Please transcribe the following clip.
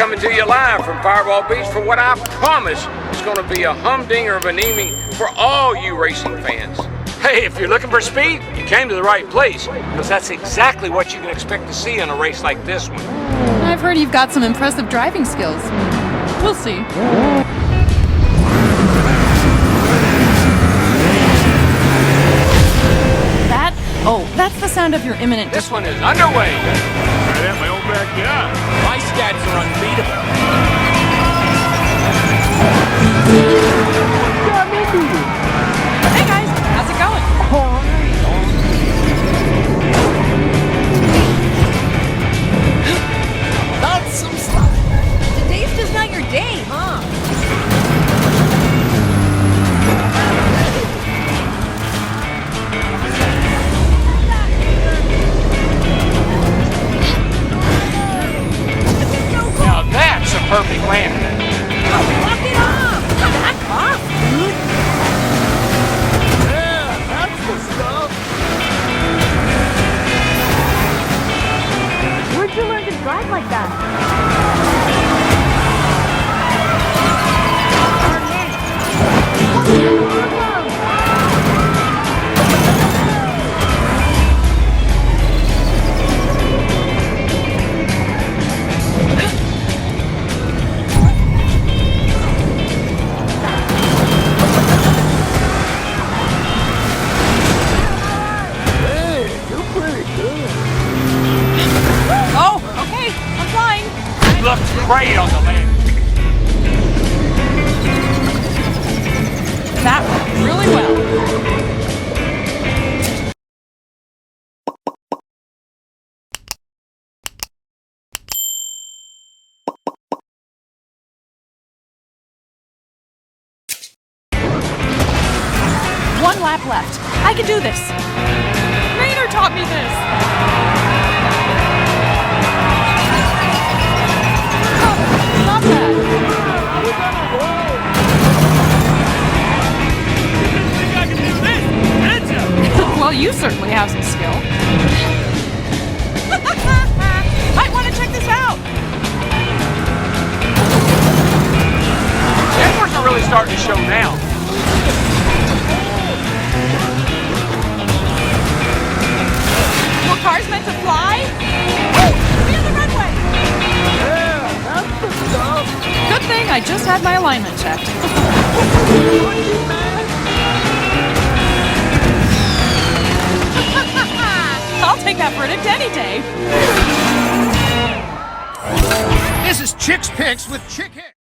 coming to you live from Fireball Beach for what I promise is going to be a humdinger of an evening for all you racing fans. Hey, if you're looking for speed, you came to the right place, because that's exactly what you can expect to see in a race like this one. I've heard you've got some impressive driving skills. We'll see. That's the sound of your imminent... This one is underway. Right at my own backyard. My stats are unbeatable. Hey guys, how's it going? That's some stuff. Today's just not your day, huh? That's a perfect landing. Lock it up! Back off, dude! Yeah, that's the stuff. Where'd you learn to drive like that? Looked great on the land. That worked really well. One lap left. I can do this. Rainer taught me this. Not bad. Think I can do this? Hands up! Well, you certainly have some skill. Might want to check this out. Edwards are really starting to show now. Were cars meant to fly? Oh, near the runway. Good thing I just had my alignment checked. I'll take that verdict any day. This is Chick's Picks with Chick Hicks.